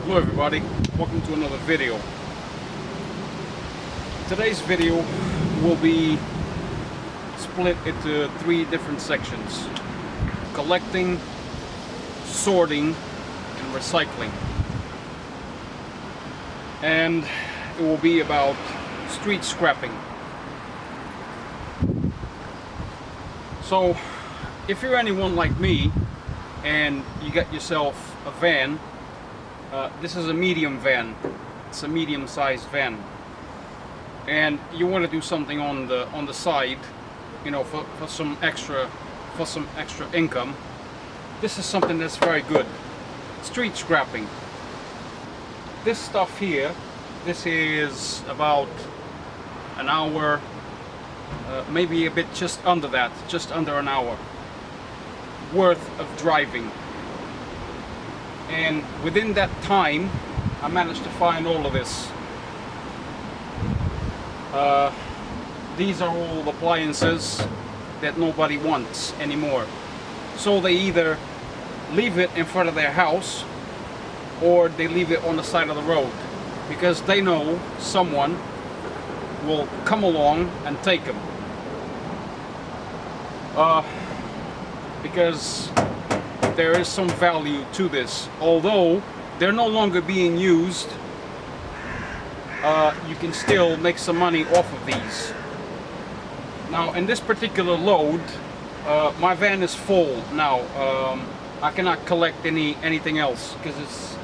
Hello everybody, welcome to another video. Today's video will be split into three different sections: collecting, sorting, and recycling. And it will be about street scrapping. So if you're anyone like me and you got yourself a van, this is a medium van. It's a medium-sized van, and you want to do something on the side, you know, for some extra income. This is something that's very good. Street scrapping. This stuff here, this is about an hour, maybe a bit just under that, just under an hour worth of driving. And within that time, I managed to find all of this. These are all appliances that nobody wants anymore. So they either leave it in front of their house or they leave it on the side of the road, because they know someone will come along and take them. Because there is some value to this. Although they're no longer being used, you can still make some money off of these. Now in this particular load, my van is full now. I cannot collect anything else because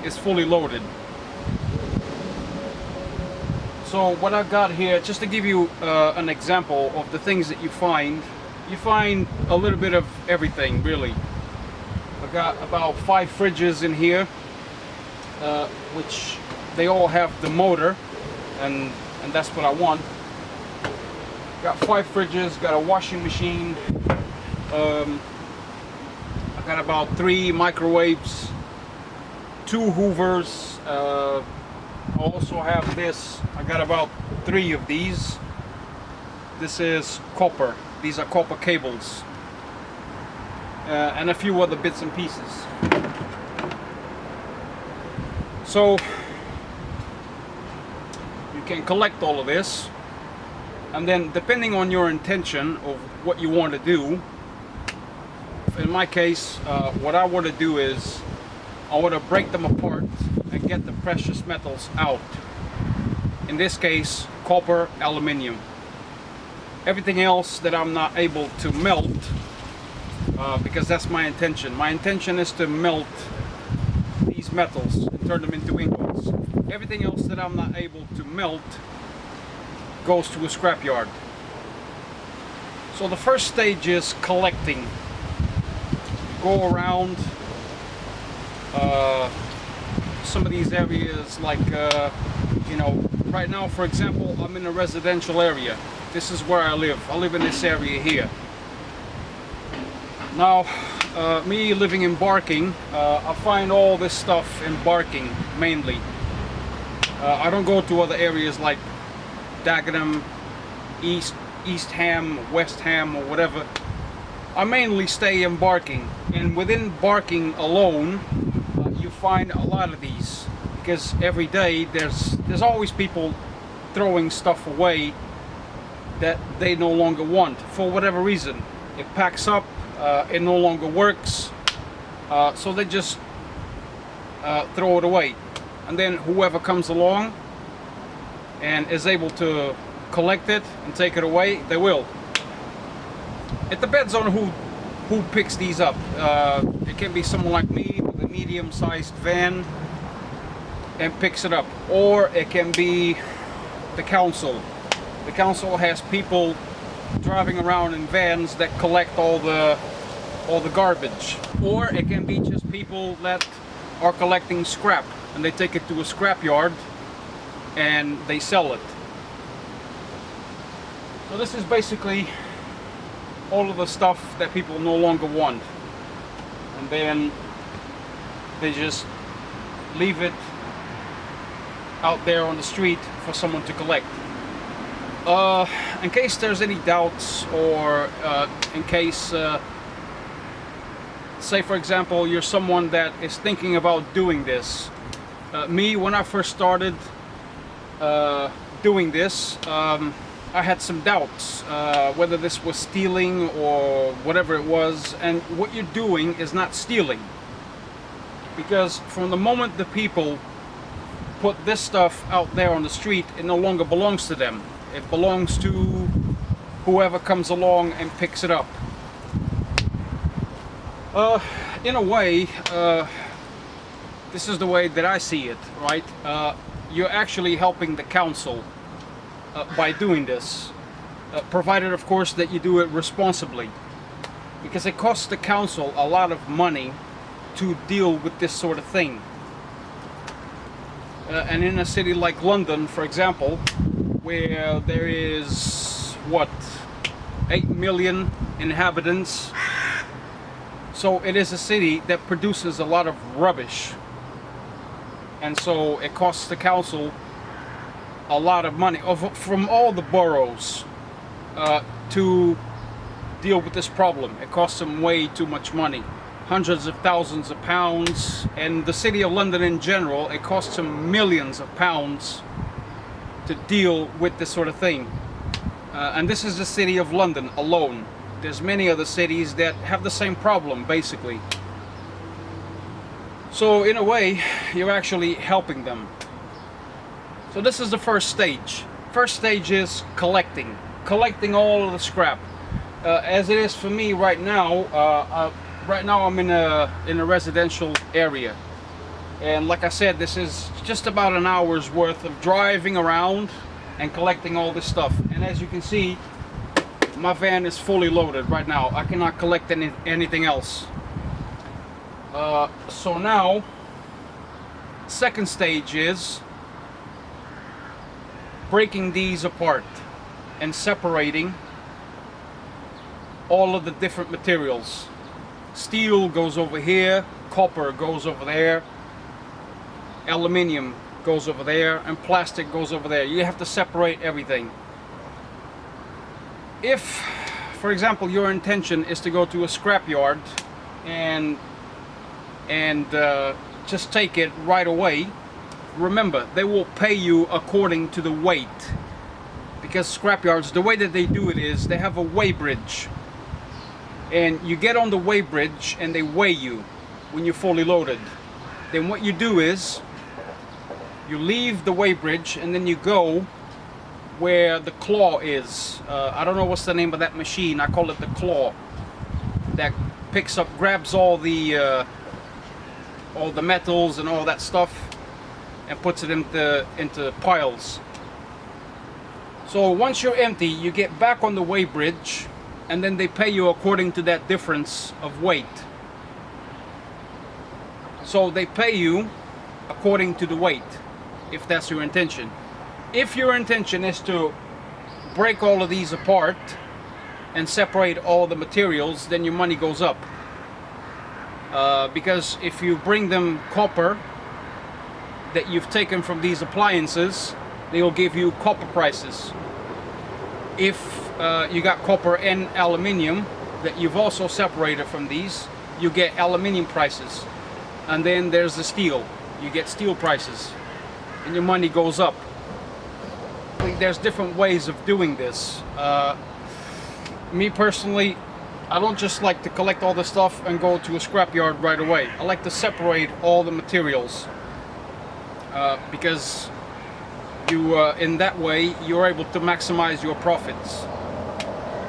it's fully loaded. So what I've got here, just to give you an example of the things that you find a little bit of everything, really. I've got about 5 fridges in here, which they all have the motor, and that's what I want. Got 5 fridges, got a washing machine, I got about 3 microwaves, 2 hoovers. I also have this. I got about 3 of these. This is copper. These are copper cables. And a few other bits and pieces. So you can collect all of this, and then depending on your intention of what you want to do, in my case, what I want to do is I want to break them apart and get the precious metals out. In this case, copper, aluminium. Everything else that I'm not able to melt, because that's my intention. My intention is to melt these metals and turn them into ingots. Everything else that I'm not able to melt goes to a scrapyard. So the first stage is collecting. Go around some of these areas, like you know, right now, for example, I'm in a residential area. This is where I live. I live in this area here. Now, me living in Barking, I find all this stuff in Barking mainly. I don't go to other areas like Dagenham, East Ham, West Ham, or whatever. I mainly stay in Barking, and within Barking alone, you find a lot of these, because every day there's always people throwing stuff away that they no longer want for whatever reason. It packs up, it no longer works, so they just throw it away. And then whoever comes along and is able to collect it and take it away, they will. It depends on who picks these up. It can be someone like me with a medium-sized van and picks it up, or it can be the council. The council has people driving around in vans that collect all the garbage, or it can be just people that are collecting scrap and they take it to a scrap yard and they sell it. So this is basically all of the stuff that people no longer want, and then they just leave it out there on the street for someone to collect. In case there's any doubts, or in case say for example you're someone that is thinking about doing this, Me, when I first started doing this, I had some doubts whether this was stealing or whatever it was. And what you're doing is not stealing, because from the moment the people put this stuff out there on the street, it no longer belongs to them. It belongs to whoever comes along and picks it up. In a way, this is the way that I see it, right? You're actually helping the council by doing this, provided of course that you do it responsibly, because it costs the council a lot of money to deal with this sort of thing. And in a city like London, for example, where there is, what, 8 million inhabitants, so it is a city that produces a lot of rubbish, and so it costs the council a lot of money from all the boroughs to deal with this problem. It costs them way too much money, hundreds of thousands of pounds, and the city of London in general, it costs them millions of pounds to deal with this sort of thing. And this is the city of London alone. There's many other cities that have the same problem, basically. So in a way, you're actually helping them. So this is the first stage. First stage is collecting all of the scrap. As it is for me right now, I'm in a residential area, and like I said, this is just about an hour's worth of driving around and collecting all this stuff. And as you can see, my van is fully loaded right now. I cannot collect anything else. So now, second stage is breaking these apart and separating all of the different materials. Steel goes over here, copper goes over there, aluminium goes over there, and plastic goes over there. You have to separate everything. If, for example, your intention is to go to a scrapyard and just take it right away, remember, they will pay you according to the weight, because scrapyards, the way that they do it is they have a weigh bridge, and you get on the weigh bridge and they weigh you when you're fully loaded. Then what you do is you leave the weigh bridge and then you go where the claw is. I don't know what's the name of that machine. I call it the claw, that picks up, grabs all the metals and all that stuff and puts it into piles. So once you're empty, you get back on the weigh bridge, and then they pay you according to that difference of weight. So they pay you according to the weight, if that's your intention. If your intention is to break all of these apart and separate all the materials, then your money goes up. Because if you bring them copper that you've taken from these appliances, they will give you copper prices. If you got copper and aluminium that you've also separated from these, you get aluminium prices. And then there's the steel, you get steel prices, and your money goes up. There's different ways of doing this. Me personally, I don't just like to collect all the stuff and go to a scrapyard right away. I like to separate all the materials, because in that way you're able to maximize your profits.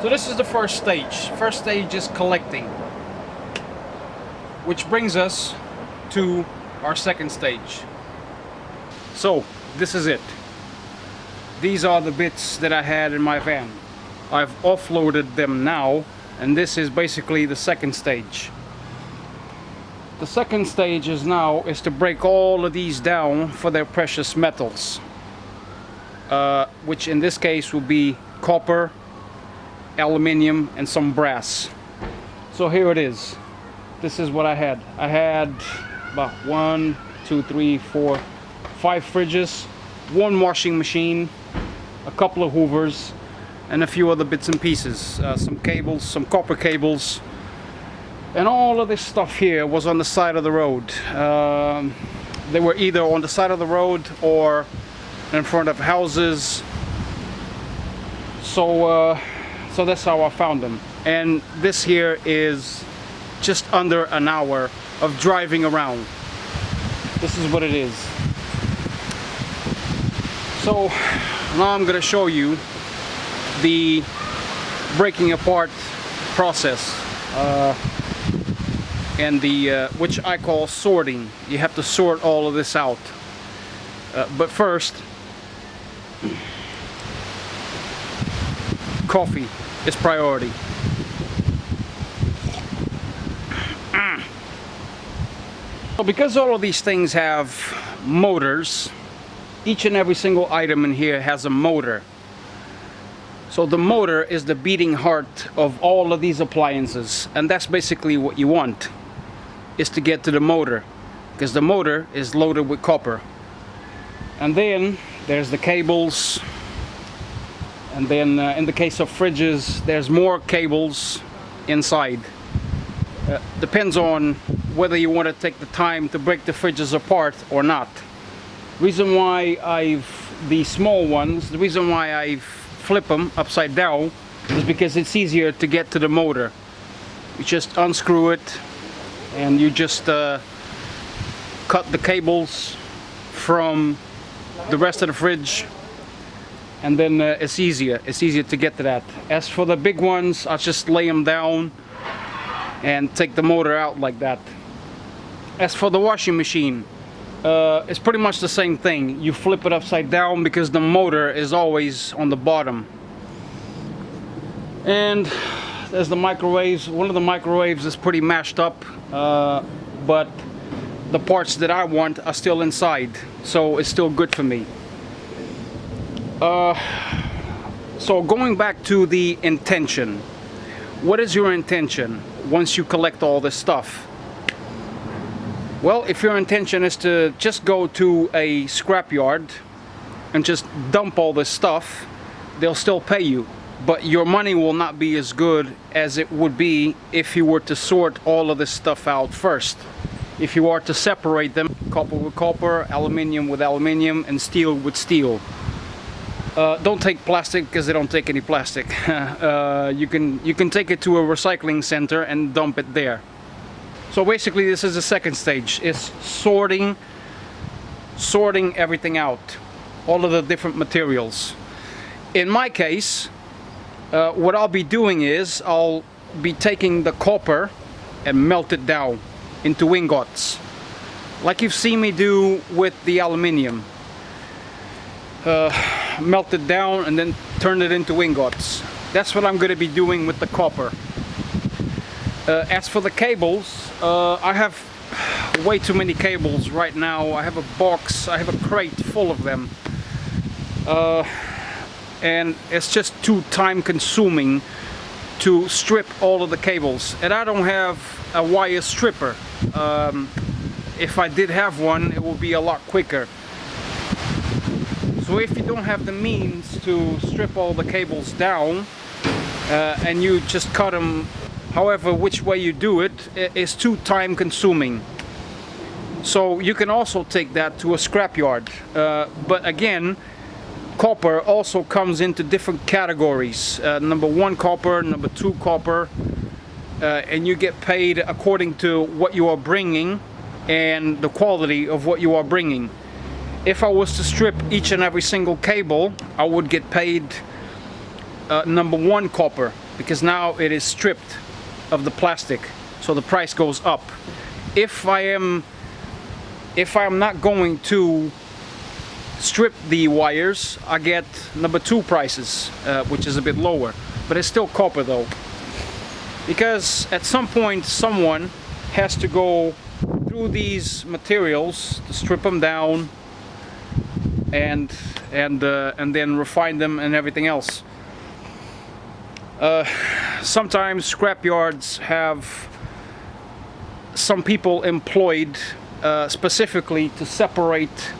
So this is the first stage. First stage is collecting, which brings us to our second stage. So this is it. These are the bits that I had in my van. I've offloaded them now, and this is basically the second stage. The second stage is to break all of these down for their precious metals, which in this case will be copper, aluminium, and some brass. So here it is. This is what I had. I had about 1, 2, 3, 4, 5 fridges, 1 washing machine, a couple of hoovers, and a few other bits and pieces, some cables, some copper cables, and all of this stuff here was on the side of the road. They were either on the side of the road or in front of houses. So so that's how I found them. And this here is just under an hour of driving around. This is what it is. So now I'm going to show you the breaking apart process, and the which I call sorting. You have to sort all of this out, but first, coffee is priority. So because all of these things have motors, each and every single item in here has a motor. So the motor is the beating heart of all of these appliances, and that's basically what you want, is to get to the motor, because the motor is loaded with copper. And then there's the cables, and then in the case of fridges, there's more cables inside. Depends on whether you want to take the time to break the fridges apart or not. Reason why the small ones, the reason why I've flip them upside down is because it's easier to get to the motor. You just unscrew it and you just cut the cables from the rest of the fridge, and then it's easier to get to that. As for the big ones, I just lay them down and take the motor out like that. As for the washing machine, it's pretty much the same thing. You flip it upside down because the motor is always on the bottom. And there's the microwaves. One of the microwaves is pretty mashed up, but the parts that I want are still inside, so it's still good for me. So going back to the intention, what is your intention once you collect all this stuff? Well, if your intention is to just go to a scrapyard and just dump all this stuff, they'll still pay you, but your money will not be as good as it would be if you were to sort all of this stuff out first. If you are to separate them, copper with copper, aluminium with aluminium, and steel with steel. Don't take plastic, because they don't take any plastic. You can take it to a recycling center and dump it there. So basically this is the second stage, is sorting everything out, all of the different materials. In my case, what I'll be doing is I'll be taking the copper and melt it down into ingots, like you've seen me do with the aluminium. Melt it down and then turn it into ingots. That's what I'm going to be doing with the copper. As for the cables, I have way too many cables right now. I have a box, I have a crate full of them, and it's just too time consuming to strip all of the cables, and I don't have a wire stripper. If I did have one, it would be a lot quicker. So if you don't have the means to strip all the cables down, and you just cut them however which way you do it, is too time consuming. So you can also take that to a scrapyard, but again, copper also comes into different categories. Number 1 copper, number 2 copper, and you get paid according to what you are bringing and the quality of what you are bringing. If I was to strip each and every single cable, I would get paid number 1 copper, because now it is stripped of the plastic, so the price goes up. If I am not going to strip the wires, I get number 2 prices, which is a bit lower, but it's still copper though, because at some point someone has to go through these materials to strip them down and then refine them and everything else. Sometimes scrapyards have some people employed specifically to separate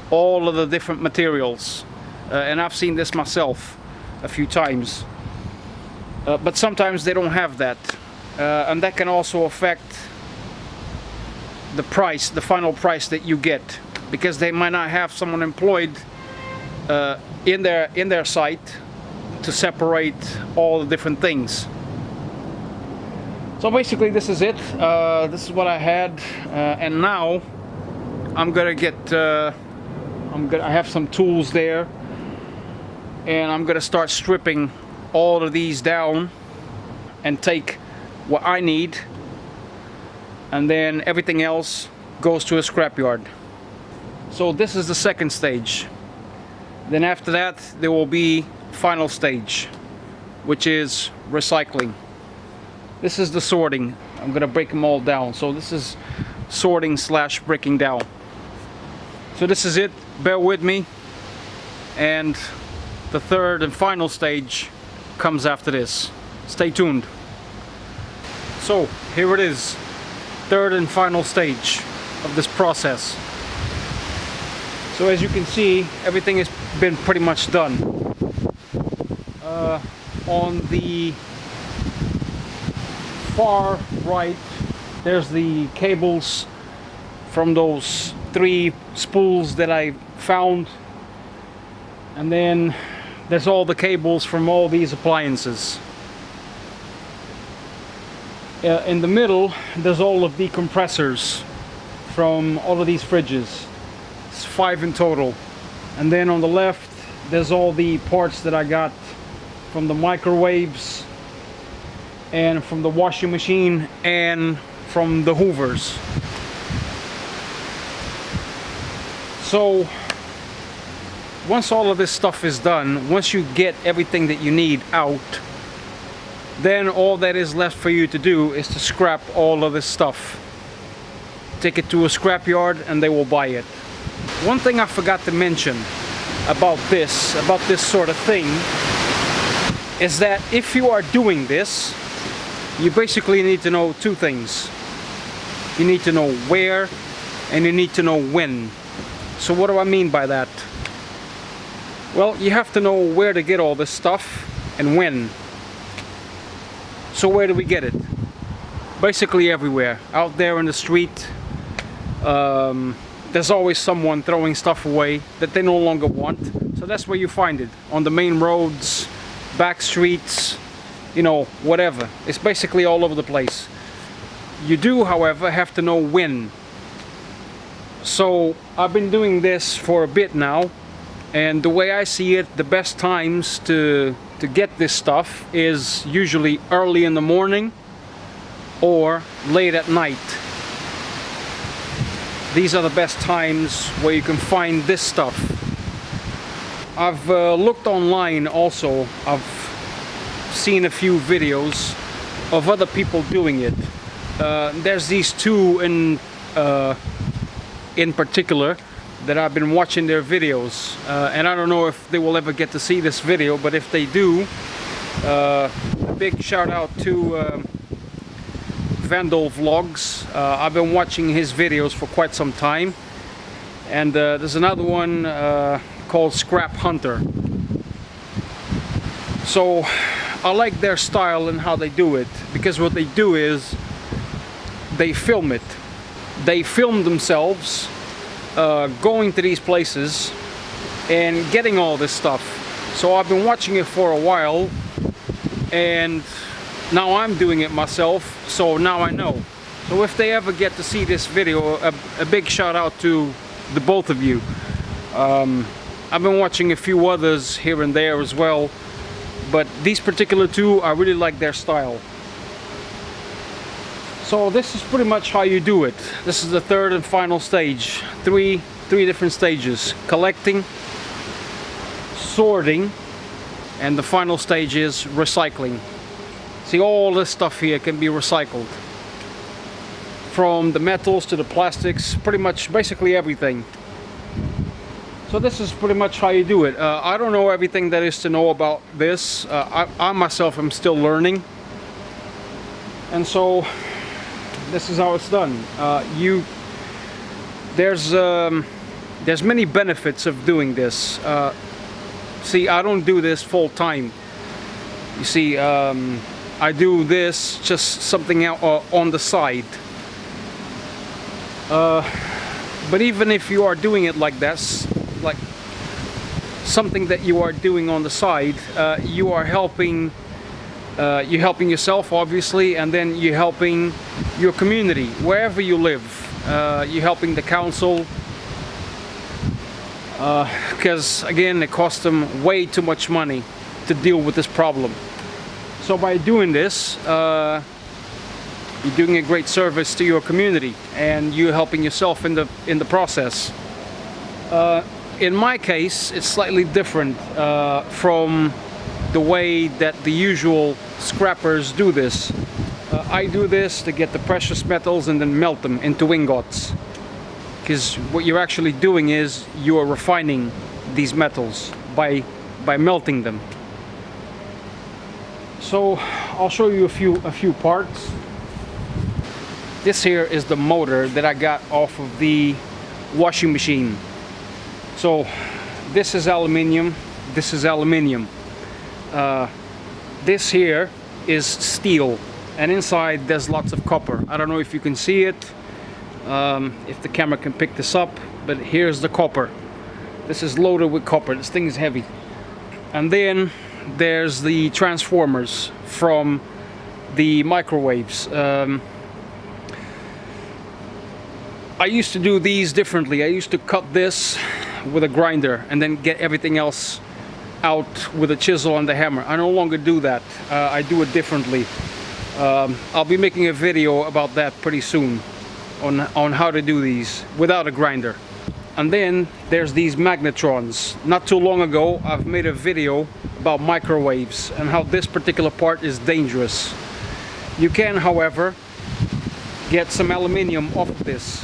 all of the different materials, and I've seen this myself a few times, but sometimes they don't have that, and that can also affect the price, the final price that you get, because they might not have someone employed in their site to separate all the different things. So basically this is it. This is what I had, and now I'm gonna get I have some tools there, and I'm gonna start stripping all of these down and take what I need, and then everything else goes to a scrapyard. So this is the second stage. Then after that there will be final stage, which is recycling. This is the sorting. I'm gonna break them all down. So this is sorting / breaking down. So this is it. Bear with me. And the third and final stage comes after this. Stay tuned. So here it is. Third and final stage of this process. So as you can see, everything has been pretty much done. On the far right, there's the cables from those 3 spools that I found, and then there's all the cables from all these appliances. In the middle there's all of the compressors from all of these fridges. It's 5 in total. And then on the left there's all the parts that I got from the microwaves and from the washing machine and from the hoovers. So once all of this stuff is done, once you get everything that you need out, then all that is left for you to do is to scrap all of this stuff. Take it to a scrapyard and they will buy it. One thing I forgot to mention about this sort of thing, is that if you are doing this, you basically need to know 2 things. You need to know where, and you need to know when. So what do I mean by that? Well, you have to know where to get all this stuff and when. So where do we get it? Basically everywhere. Out there in the street, there's always someone throwing stuff away that they no longer want. So that's where you find it. On the main roads, back streets, you know, whatever. It's basically all over the place. You do, however, have to know when. So I've been doing this for a bit now, and the way I see it, the best times to get this stuff is usually early in the morning or late at night. These are the best times where you can find this stuff. I've looked online also. I've seen a few videos of other people doing it. There's these 2 in particular that I've been watching their videos, and I don't know if they will ever get to see this video, but if they do, a big shout out to Vandal Vlogs. I've been watching his videos for quite some time, and there's another one called Scrap Hunter. So I like their style and how they do it, because what they do is they film it. They film themselves going to these places and getting all this stuff. So I've been watching it for a while, and now I'm doing it myself, so now I know. So if they ever get to see this video, a big shout out to the both of you. I've been watching a few others here and there as well, but these particular 2, I really like their style. So this is pretty much how you do it. This is the third and final stage. Three different stages: collecting, sorting, and the final stage is recycling. See, all this stuff here can be recycled. From the metals to the plastics, pretty much basically everything. So this is pretty much how you do it. I don't know everything that is to know about this. I myself am still learning. And so this is how it's done. There's many benefits of doing this. See, I don't do this full time. You see, I do this just something out on the side. But even if you are doing it like this, like something that you are doing on the side, you are helping. You're helping yourself, obviously, and then you're helping your community wherever you live. You're helping the council, because again, it costs them way too much money to deal with this problem. So by doing this, you're doing a great service to your community, and you're helping yourself in the process. In my case, it's slightly different from the way that the usual scrappers do this. I do this to get the precious metals and then melt them into ingots. Because what you're actually doing is you are refining these metals by melting them. So I'll show you a few parts. This here is the motor that I got off of the washing machine. So this is aluminium, this is aluminium. This here is steel, and inside there's lots of copper. I don't know if you can see it, if the camera can pick this up, but here's the copper. This is loaded with copper. This thing is heavy. And then there's the transformers from the microwaves. I used to do these differently. I used to cut this with a grinder and then get everything else out with a chisel and the hammer. I no longer do that. I do it differently. I'll be making a video about that pretty soon on how to do these without a grinder. And then there's these magnetrons. Not too long ago I've made a video about microwaves and how this particular part is dangerous. You can, however, get some aluminium off of this.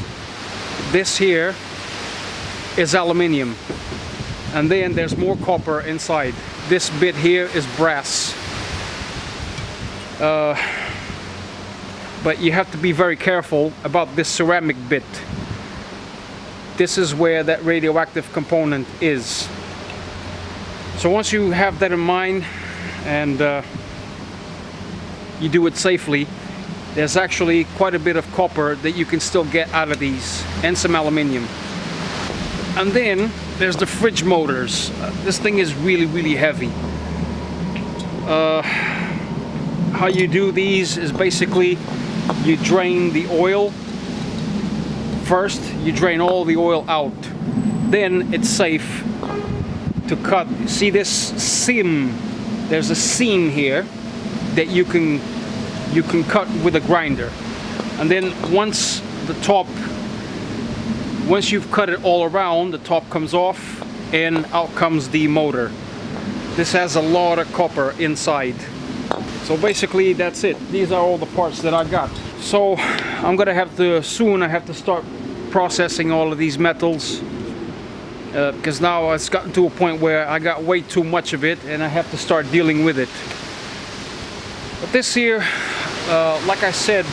This here is aluminium. And then there's more copper inside. This bit here is brass. But you have to be very careful about this ceramic bit. This is where that radioactive component is. So once you have that in mind and you do it safely, there's actually quite a bit of copper that you can still get out of these, and some aluminium. And then there's the fridge motors. This thing is really heavy. How you do these is basically you drain the oil. First, you drain all the oil out. Then it's safe to cut. See this seam? There's a seam here that you can cut with a grinder. And then once you've cut it all around, the top comes off and out comes the motor. This has a lot of copper inside. So basically that's it. These are all the parts that I got. So I'm gonna have to start processing all of these metals, because now it's gotten to a point where I got way too much of it and I have to start dealing with it. But this here, like I said,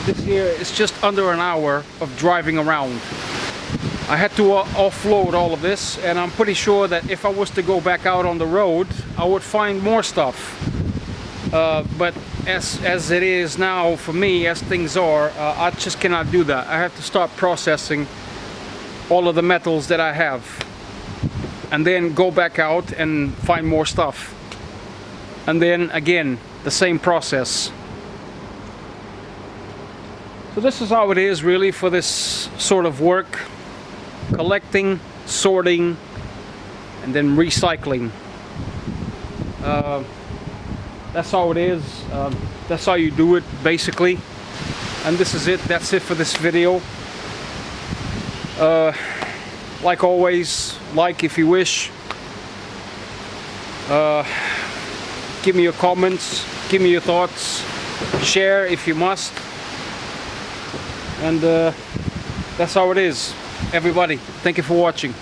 this here is just under an hour of driving around. I had to offload all of this, and I'm pretty sure that if I was to go back out on the road, I would find more stuff. But as it is now, for me, as things are, I just cannot do that. I have to start processing all of the metals that I have, and then go back out and find more stuff. And then again, the same process. So this is how it is really for this sort of work. Collecting, sorting, and then recycling. That's how it is. That's how you do it, basically. And this is it. That's it for this video. Like always, like if you wish. Give me your comments. Give me your thoughts. Share if you must. And that's how it is. Everybody, thank you for watching.